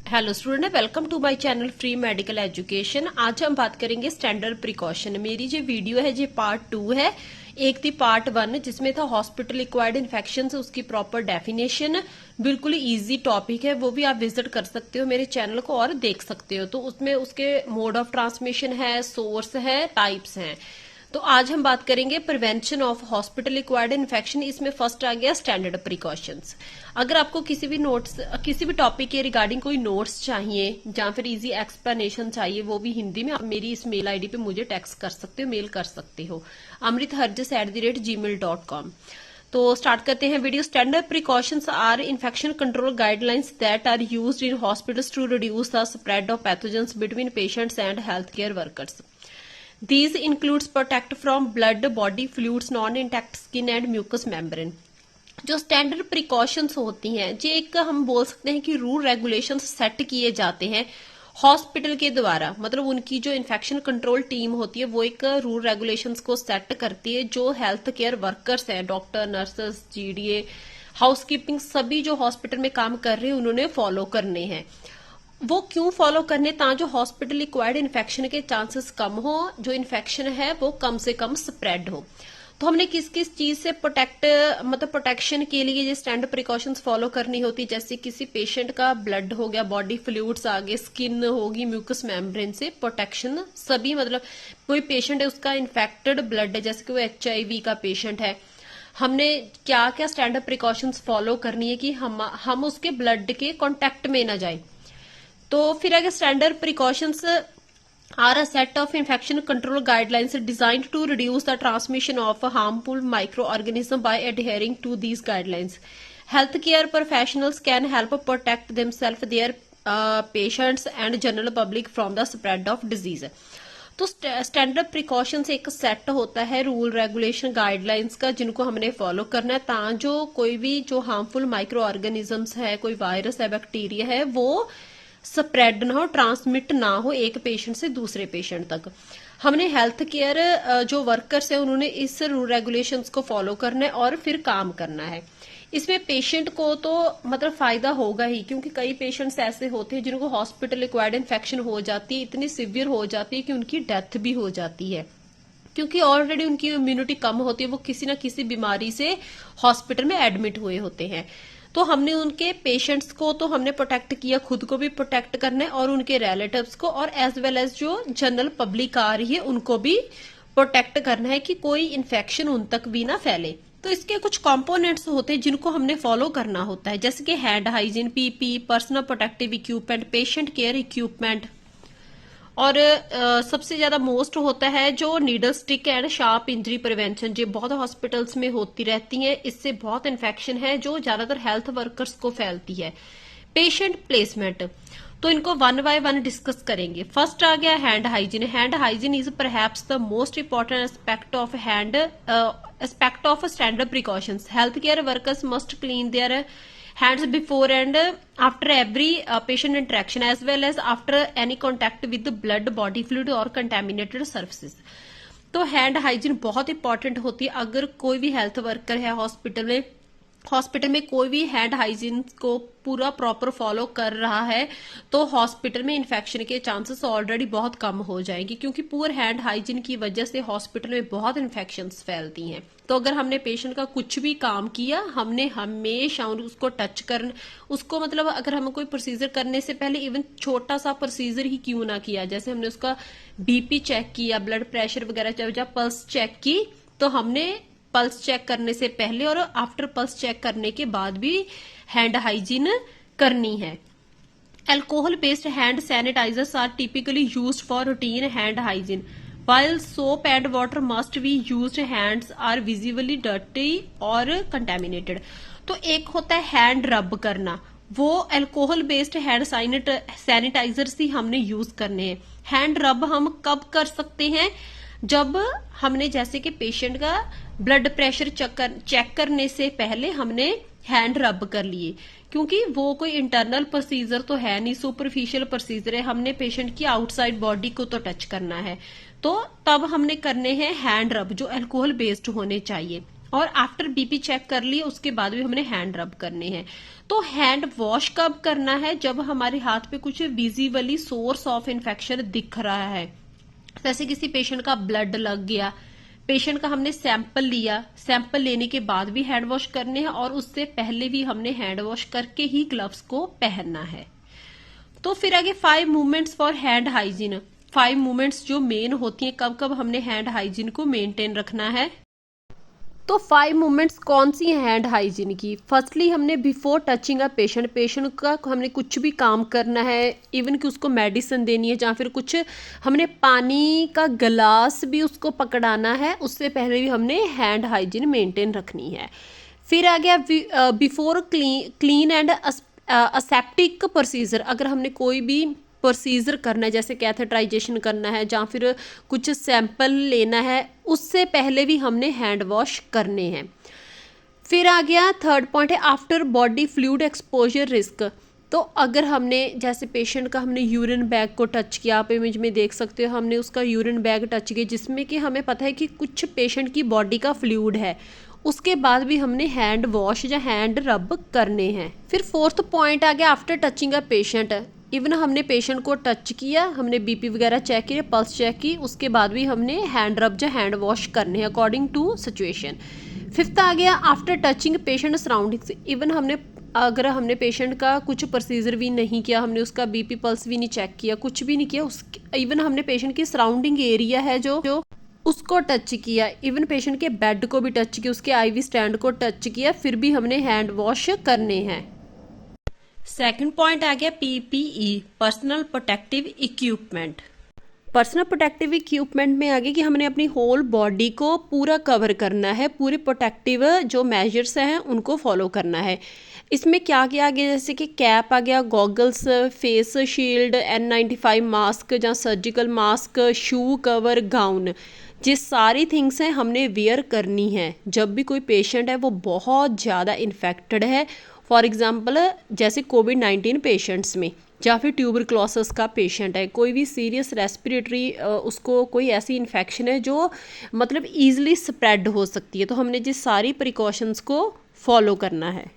Hello student, welcome to my channel free medical education. आज हम बात करेंगे स्टैंडर्ड प्रिकॉशन। मेरी जो वीडियो है ये पार्ट 2 है। एक थी पार्ट 1 जिसमें था हॉस्पिटल एक्वायर्ड इन्फेक्शन, उसकी प्रॉपर डेफिनेशन। बिल्कुल इजी टॉपिक है, वो भी आप विजिट कर सकते हो मेरे चैनल को और देख सकते हो। तो उसमें उसके मोड ऑफ ट्रांसमिशन है, सोर्स है, टाइप्स हैं। तो आज हम बात करेंगे prevention of hospital acquired infection. इसमें फर्स्ट आ गया स्टैंडर्ड प्रिकॉशंस। अगर आपको किसी भी टॉपिक के रिगार्डिंग कोई नोट्स चाहिए या फिर इजी एक्सप्लेनेशन चाहिए, वो भी हिंदी में, आप मेरी इस मेल आईडी पे मुझे टेक्स्ट कर सकते हो, मेल कर सकते हो, amritharjas@gmail.com। तो स्टार्ट करते हैं video. Standard precautions are infection control guidelines that are used in hospitals to reduce the spread of pathogens between patients and health care workers. These includes protect from blood, body fluids, non-intact skin and mucous membrane। जो standard precautions होती हैं, ये एक हम बोल सकते हैं कि रूल रेगुलेशंस सेट किए जाते हैं हॉस्पिटल के द्वारा। मतलब उनकी जो इन्फेक्शन कंट्रोल टीम होती है वो एक रूल रेगुलेशंस को सेट करती है। जो हेल्थ केयर वर्कर्स हैं, डॉक्टर, नर्सेस, जीडीए, हाउसकीपिंग, सभी जो हॉस्पिटल में काम कर रहे हैं उन्होंने फॉलो करने हैं। वो क्यों फॉलो करने, ताकि हॉस्पिटल एक्वायर्ड इन्फेक्शन के चांसेस कम हो, जो इन्फेक्शन है वो कम से कम स्प्रेड हो। तो हमने किस किस चीज से प्रोटेक्शन के लिए ये स्टैंडर्ड प्रिकॉशंस फॉलो करनी होती है। जैसे किसी पेशेंट का ब्लड हो गया, बॉडी फ्लूइड्स आ गए, स्किन होगी, म्यूकस मेम्ब्रेन से प्रोटेक्शन। सभी मतलब कोई पेशेंट है उसका इन्फेक्टेड ब्लड है, जैसे कि वो HIV का पेशेंट है, हमने क्या क्या स्टैंडर्ड प्रिकॉशंस फॉलो करनी है कि हम उसके ब्लड के कॉन्टेक्ट में ना जाए। तो फिर आगे standard precautions are a set of infection control guidelines designed to reduce the transmission of harmful micro organism by adhering to these guidelines. Health care professionals can help protect themself, their patients and general public from the spread of disease. तो standard precautions एक set होता है rule regulation guidelines का, जिनको हमने follow करना है ताकि जो कोई भी जो हार्मफुल माइक्रो ऑर्गेनिजम्स है, कोई वायरस है, बैक्टीरिया है, वो स्प्रेड ना हो, ट्रांसमिट ना हो एक पेशेंट से दूसरे पेशेंट तक। हमने हेल्थ केयर जो वर्कर्स है उन्होंने इस रूल रेगुलेशंस को फॉलो करना है और फिर काम करना है। इसमें पेशेंट को तो मतलब फायदा होगा ही, क्योंकि कई पेशेंट्स ऐसे होते हैं जिनको हॉस्पिटल एक्वायर्ड इन्फेक्शन हो जाती है, इतनी सिवियर हो जाती है कि उनकी डेथ भी हो जाती है, क्योंकि ऑलरेडी उनकी इम्यूनिटी कम होती है, वो किसी न किसी बीमारी से हॉस्पिटल में एडमिट हुए होते हैं। तो हमने उनके पेशेंट्स को तो हमने प्रोटेक्ट किया, खुद को भी प्रोटेक्ट करना है और उनके रिलेटिव्स को, और एज वेल एज जो जनरल पब्लिक आ रही है उनको भी प्रोटेक्ट करना है कि कोई इन्फेक्शन उन तक भी ना फैले। तो इसके कुछ कंपोनेंट्स होते हैं जिनको हमने फॉलो करना होता है, जैसे कि hand hygiene, PP, personal protective equipment, patient care equipment, और सबसे ज्यादा मोस्ट होता है जो needle stick and sharp injury prevention, जो बहुत हॉस्पिटल्स में होती रहती है। इससे बहुत इन्फेक्शन है जो ज्यादातर हेल्थ वर्कर्स को फैलती है। पेशेंट प्लेसमेंट, तो इनको वन बाय वन डिस्कस करेंगे। फर्स्ट आ गया hand hygiene. Hand hygiene is perhaps the most important aspect of standard precautions. Health care workers must clean there hands before and after every patient interaction, as well as after any contact with the blood, body fluid or contaminated surfaces। तो hand hygiene बहुत important होती है। अगर कोई भी health worker है hospital में कोई भी हैंड हाइजीन को पूरा प्रॉपर फॉलो कर रहा है तो हॉस्पिटल में इन्फेक्शन के चांसेस ऑलरेडी बहुत कम हो जाएंगे, क्योंकि पुअर हैंड हाइजीन की वजह से हॉस्पिटल में बहुत इन्फेक्शंस फैलती हैं। तो अगर हमने पेशेंट का कुछ भी काम किया, हमने हमेशा उसको टच करना, उसको मतलब अगर हमें कोई प्रोसीजर करने से पहले इवन छोटा सा प्रोसीजर ही क्यों ना किया, जैसे हमने उसका बीपी चेक किया, ब्लड प्रेशर वगैरह, जब पल्स चेक की, तो हमने पल्स चेक करने से पहले और आफ्टर पल्स चेक करने के बाद भी हैंड हाइजीन करनी है। Alcohol based hand sanitisers are typically used for routine hand hygiene, while soap and water must be used, hands are visibly dirty और contaminated। तो एक होता है हैंड रब करना, वो अल्कोहल बेस्ड हैंड सैनिटाइजर्स ही हमने यूज करने हैं। हैंड रब हम कब कर सकते हैं, जब हमने जैसे कि पेशेंट का ब्लड प्रेशर चेक करने से पहले हमने हैंड रब कर लिए, क्योंकि वो कोई इंटरनल प्रोसीजर तो है नहीं, सुपरफिशियल प्रोसीजर है, हमने पेशेंट की आउटसाइड बॉडी को तो टच करना है, तो तब हमने करने हैं हैंड रब जो अल्कोहल बेस्ड होने चाहिए। और आफ्टर बीपी चेक कर लिए उसके बाद भी हमने हैंड रब करने हैं। तो हैंड वॉश कब करना है? जब हमारे हाथ पे कुछ विजिबली सोर्स ऑफ इन्फेक्शन दिख रहा है, जैसे किसी पेशेंट का ब्लड लग गया, पेशेंट का हमने सैंपल लिया, सैंपल लेने के बाद भी हैंड वॉश करने हैं और उससे पहले भी हमने हैंड वॉश करके ही ग्लव्स को पहनना है। तो फिर आगे 5 movements for hand hygiene. 5 movements जो मेन होती हैं, कब कब हमने हैंड हाइजीन को मेंटेन रखना है। तो 5 मूवमेंट्स कौन सी हैं हैंड हाइजीन की? फर्स्टली हमने before touching a patient, patient का हमने कुछ भी काम करना है, इवन कि उसको मेडिसिन देनी है या फिर कुछ हमने पानी का गिलास भी उसको पकड़ाना है, उससे पहले भी हमने हैंड हाइजीन मेंटेन रखनी है। फिर आ गया before clean and aseptic procedure. अगर हमने कोई भी प्रोसीजर करना है, जैसे कैथेटराइजेशन करना है या फिर कुछ सैंपल लेना है, उससे पहले भी हमने हैंड वॉश करने हैं। फिर आ गया थर्ड पॉइंट है after body fluid exposure risk. तो अगर हमने जैसे पेशेंट का हमने यूरिन बैग को टच किया, आप इमेज में देख सकते हो, हमने उसका यूरिन बैग टच किया जिसमें कि हमें पता है कि कुछ पेशेंट की बॉडी का फ्लूइड है, उसके बाद भी हमने हैंड वॉश या हैंड रब करने हैं। फिर फोर्थ पॉइंट आ गया after touching a patient. Even हमने पेशेंट को टच किया, हमने बीपी वगैरह चेक किया, पल्स चेक की, उसके बाद भी हमने हैंड रब या हैंड वॉश करने हैं अकॉर्डिंग टू सिचुएशन। फिफ्थ आ गया after touching patient surroundings. Even हमने अगर हमने पेशेंट का कुछ प्रोसीजर भी नहीं किया, हमने उसका बीपी पल्स भी नहीं चेक किया, कुछ भी नहीं किया, उस इवन हमने पेशेंट की सराउंडिंग एरिया है जो उसको टच किया, इवन पेशेंट के बेड को भी टच किया, उसके आईवी स्टैंड को टच किया, फिर भी हमने हैंड वॉश करने हैं। सेकंड पॉइंट आ गया PPE, personal protective equipment. Personal protective equipment में आगे कि हमने अपनी होल बॉडी को पूरा कवर करना है, पूरे प्रोटेक्टिव जो मेजर्स हैं उनको फॉलो करना है। इसमें क्या क्या आ गया, जैसे कि कैप आ गया, goggles, face shield, N95 mask या surgical mask, shoe cover, gown, ये सारी थिंग्स हैं हमने वेयर करनी है जब भी कोई पेशेंट है वो बहुत ज़्यादा इन्फेक्टेड है। फॉर एग्जांपल जैसे कोविड-19 पेशेंट्स में, या फिर ट्यूबरक्लोसिस का पेशेंट है, कोई भी सीरियस रेस्पिरेटरी उसको कोई ऐसी इन्फेक्शन है जो मतलब ईजिली स्प्रेड हो सकती है, तो हमने जिस सारी प्रिकॉशंस को फॉलो करना है।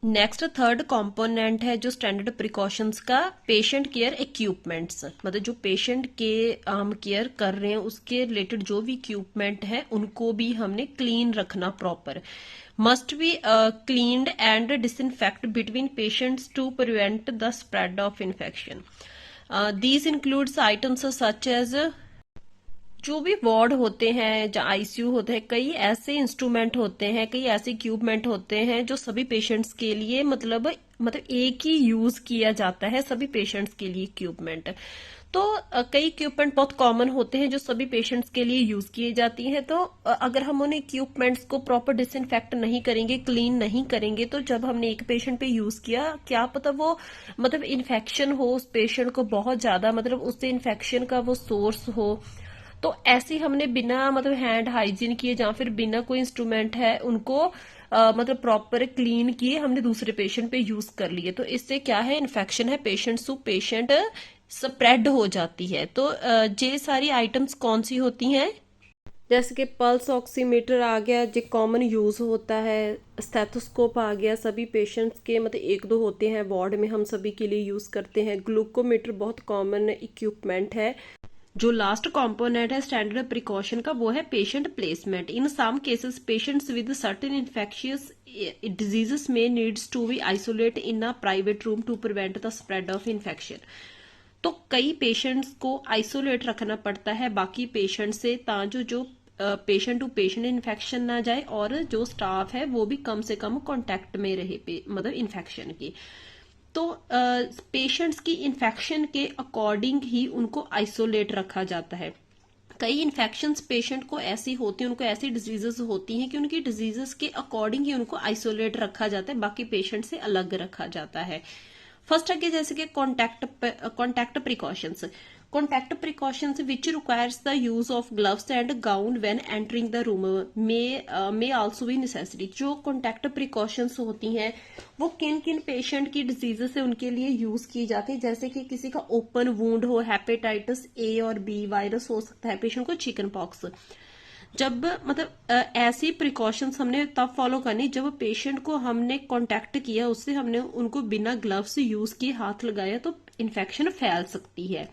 नेक्स्ट थर्ड कंपोनेंट है जो स्टैंडर्ड प्रिकॉशंस का, पेशेंट केयर इक्विपमेंट्स। मतलब जो पेशेंट के हम केयर कर रहे हैं उसके रिलेटेड जो भी इक्विपमेंट है उनको भी हमने क्लीन रखना proper. Must be cleaned and disinfect between patients to prevent the spread of infection. These includes items such as, जो भी वार्ड होते हैं जहाँ आईसीयू होते हैं, कई ऐसे इंस्ट्रूमेंट होते हैं, कई ऐसे इक्विपमेंट होते हैं जो सभी पेशेंट्स के लिए मतलब एक ही यूज किया जाता है सभी पेशेंट्स के लिए इक्विपमेंट। तो कई इक्विपमेंट बहुत कॉमन होते हैं जो सभी पेशेंट्स के लिए यूज किए जाती हैं। तो अगर हम उन इक्विपमेंट्स को प्रॉपर डिसइंफेक्ट नहीं करेंगे, क्लीन नहीं करेंगे, तो जब हमने एक पेशेंट पे यूज किया, क्या पता वो मतलब इन्फेक्शन हो उस पेशेंट को बहुत ज्यादा, मतलब उससे इन्फेक्शन का वो सोर्स हो। तो ऐसे हमने बिना मतलब हैंड हाइजीन किए या फिर बिना कोई इंस्ट्रूमेंट है उनको मतलब प्रॉपर क्लीन किए हमने दूसरे पेशेंट पे यूज कर लिए, तो इससे क्या है, इन्फेक्शन है पेशेंट टू पेशेंट स्प्रेड हो जाती है। तो ये सारी आइटम्स कौन सी होती हैं, जैसे कि पल्स ऑक्सीमीटर आ गया जो कॉमन यूज होता है, स्टेथोस्कोप आ गया, सभी पेशेंट्स के मतलब एक दो होते हैं वार्ड में, हम सभी के लिए यूज करते हैं। ग्लूकोमीटर बहुत कॉमन इक्विपमेंट है। जो लास्ट कंपोनेंट है स्टैंडर्ड प्रिकॉशन का वो है patient placement. In some cases patients with certain infectious diseases में needs to be isolate in a private room to prevent the spread of infection. तो कई पेशेंट्स को आइसोलेट रखना पड़ता है बाकी पेशेंट से, ताकि जो पेशेंट टू पेशेंट इन्फेक्शन ना जाए और जो स्टाफ है वो भी कम से कम कांटेक्ट में रहे मतलब इन्फेक्शन की। तो पेशेंट्स की इन्फेक्शन के अकॉर्डिंग ही उनको आइसोलेट रखा जाता है। कई इन्फेक्शंस पेशेंट को ऐसी होती हैं, उनको ऐसी डिजीजेस होती हैं कि उनकी डिजीजेस के अकॉर्डिंग ही उनको आइसोलेट रखा जाता है, बाकी पेशेंट से अलग रखा जाता है। फर्स्ट आगे जैसे कि contact precautions. Contact precautions which requires the use of gloves and gown when entering the room may also be necessary. जो कॉन्टैक्ट प्रिकॉशंस होती हैं वो किन किन पेशेंट की डिजीजेस से उनके लिए यूज की जाती है, जैसे कि किसी का ओपन वूंड हो, हेपेटाइटिस ए और बी वायरस हो सकता है, पेशेंट को चिकन पॉक्स। जब मतलब ऐसी प्रिकॉशंस हमने तब फॉलो करनी जब पेशेंट को हमने कांटेक्ट किया, उससे हमने उनको बिना ग्लव्स यूज किए हाथ लगाया तो इन्फेक्शन फैल सकती है।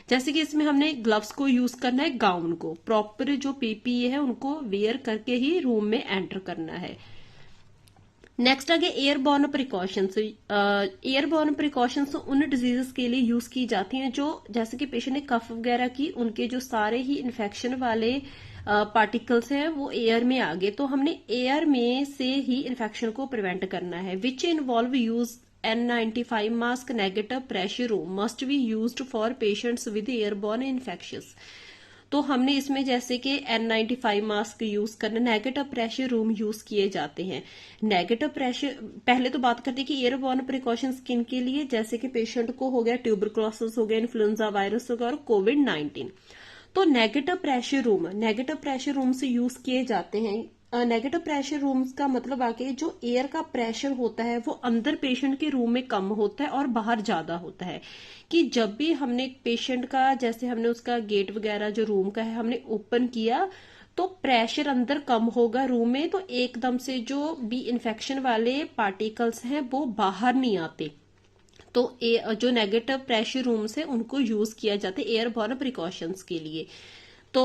जैसे कि इसमें हमने ग्लव्स को यूज करना है, गाउन को प्रॉपर जो पीपीई है उनको वेयर करके ही रूम में एंटर करना है। नेक्स्ट आगे एयरबॉर्न प्रिकॉशंस। एयरबॉर्न प्रिकॉशंस उन डिजीजेस के लिए यूज की जाती हैं जो जैसे कि पेशेंट ने कफ वगैरह की, उनके जो सारे ही इन्फेक्शन वाले पार्टिकल्स हैं वो एयर में आ गए, तो हमने एयर में से ही इन्फेक्शन को प्रिवेंट करना है। Which involve use N95 mask, negative pressure room must be used for patients with airborne infections. तो हमने इसमें जैसे कि N95 मास्क यूज करना, नेगेटिव प्रेशर रूम यूज किए जाते हैं। नेगेटिव प्रेशर, पहले तो बात करते हैं कि एयरबॉर्न प्रिकॉशंस किन के लिए, जैसे कि पेशेंट को हो गया ट्यूबरक्लोसिस हो गया, इन्फ्लुएंजा वायरस हो गया और कोविड-19। तो नेगेटिव प्रेशर रूम से यूज किए जाते हैं। नेगेटिव प्रेशर रूम्स का मतलब आके जो एयर का प्रेशर होता है वो अंदर पेशेंट के रूम में कम होता है और बाहर ज्यादा होता है। कि जब भी हमने पेशेंट का, जैसे हमने उसका गेट वगैरह जो रूम का है हमने ओपन किया तो प्रेशर अंदर कम होगा रूम में, तो एकदम से जो भी इन्फेक्शन वाले पार्टिकल्स हैं वो बाहर नहीं आते। तो जो नेगेटिव प्रेशर रूम्स है उनको यूज किया जाता है एयरबॉर्न प्रिकॉशंस के लिए। तो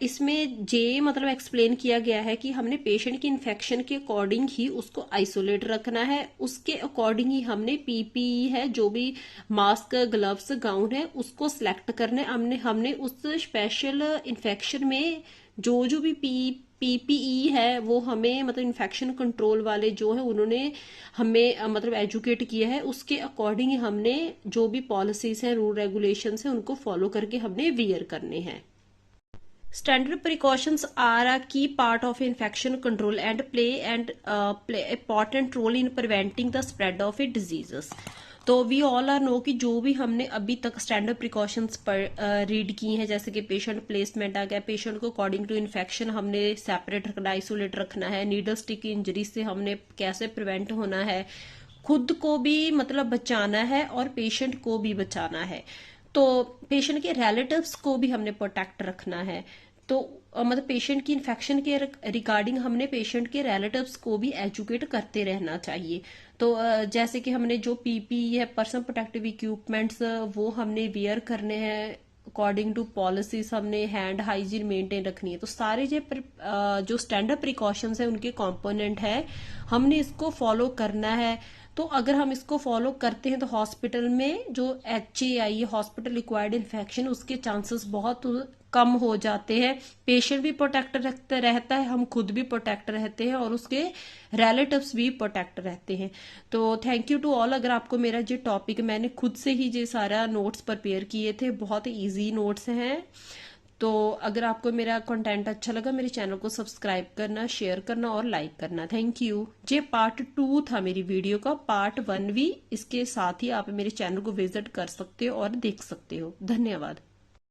इसमें जे मतलब एक्सप्लेन किया गया है कि हमने पेशेंट की इन्फेक्शन के अकॉर्डिंग ही उसको आइसोलेट रखना है, उसके अकॉर्डिंग ही हमने पीपीई है जो भी मास्क, ग्लव्स, गाउन है उसको सिलेक्ट करना है। हमने उस स्पेशल इन्फेक्शन में जो भी पीपीई है वो हमें मतलब इन्फेक्शन कंट्रोल वाले जो है उन्होंने हमें मतलब एजुकेट किया है, उसके अकॉर्डिंग हमने जो भी पॉलिसीज हैं, रूल रेगुलेशंस हैं उनको फॉलो करके हमने वियर करने हैं। Standard precautions are a key part of infection control and play important role in preventing the spread of diseases. तो वी ऑल आर नो कि जो भी हमने अभी तक स्टैंडर्ड प्रिकॉशंस पर रीड की हैं, जैसे कि पेशेंट प्लेसमेंट आ गया, पेशेंट को अकॉर्डिंग टू इन्फेक्शन हमने सेपरेट रखना, आइसोलेट रखना है, नीडल स्टिक इंजरी से हमने कैसे प्रिवेंट होना है, खुद को भी मतलब बचाना है और पेशेंट को भी बचाना है। तो पेशेंट के रिलेटिव्स को भी हमने प्रोटेक्ट रखना है। तो मतलब पेशेंट की इन्फेक्शन के रिगार्डिंग हमने पेशेंट के रिलेटिव्स को भी एजुकेट करते रहना चाहिए। तो जैसे कि हमने जो पीपी है, पर्सनल प्रोटेक्टिव इक्विपमेंट्स, वो हमने वेयर करने हैं अकॉर्डिंग टू पॉलिसीज, हमने हैंड हाइजीन मेंटेन रखनी है। तो सारे जो स्टैंडर्ड प्रिकॉशंस है उनके कंपोनेंट है, हमने इसको फॉलो करना है। तो अगर हम इसको फॉलो करते हैं तो हॉस्पिटल में जो HAI, हॉस्पिटल एक्वायर्ड इन्फेक्शन, उसके चांसेस बहुत कम हो जाते हैं। पेशेंट भी प्रोटेक्ट रहता है, हम खुद भी प्रोटेक्ट रहते हैं और उसके रिलेटिव्स भी प्रोटेक्ट रहते हैं। तो थैंक यू टू ऑल। अगर आपको मेरा जो टॉपिक, मैंने खुद से ही ये सारा नोट्स प्रिपेयर किए थे, बहुत इजी नोट्स हैं। तो अगर आपको मेरा कंटेंट अच्छा लगा, मेरे चैनल को सब्सक्राइब करना, शेयर करना और लाइक करना। Thank you. ये पार्ट 2 था मेरी वीडियो का। पार्ट 1 भी इसके साथ ही आप मेरे चैनल को विजिट कर सकते हो और देख सकते हो। धन्यवाद।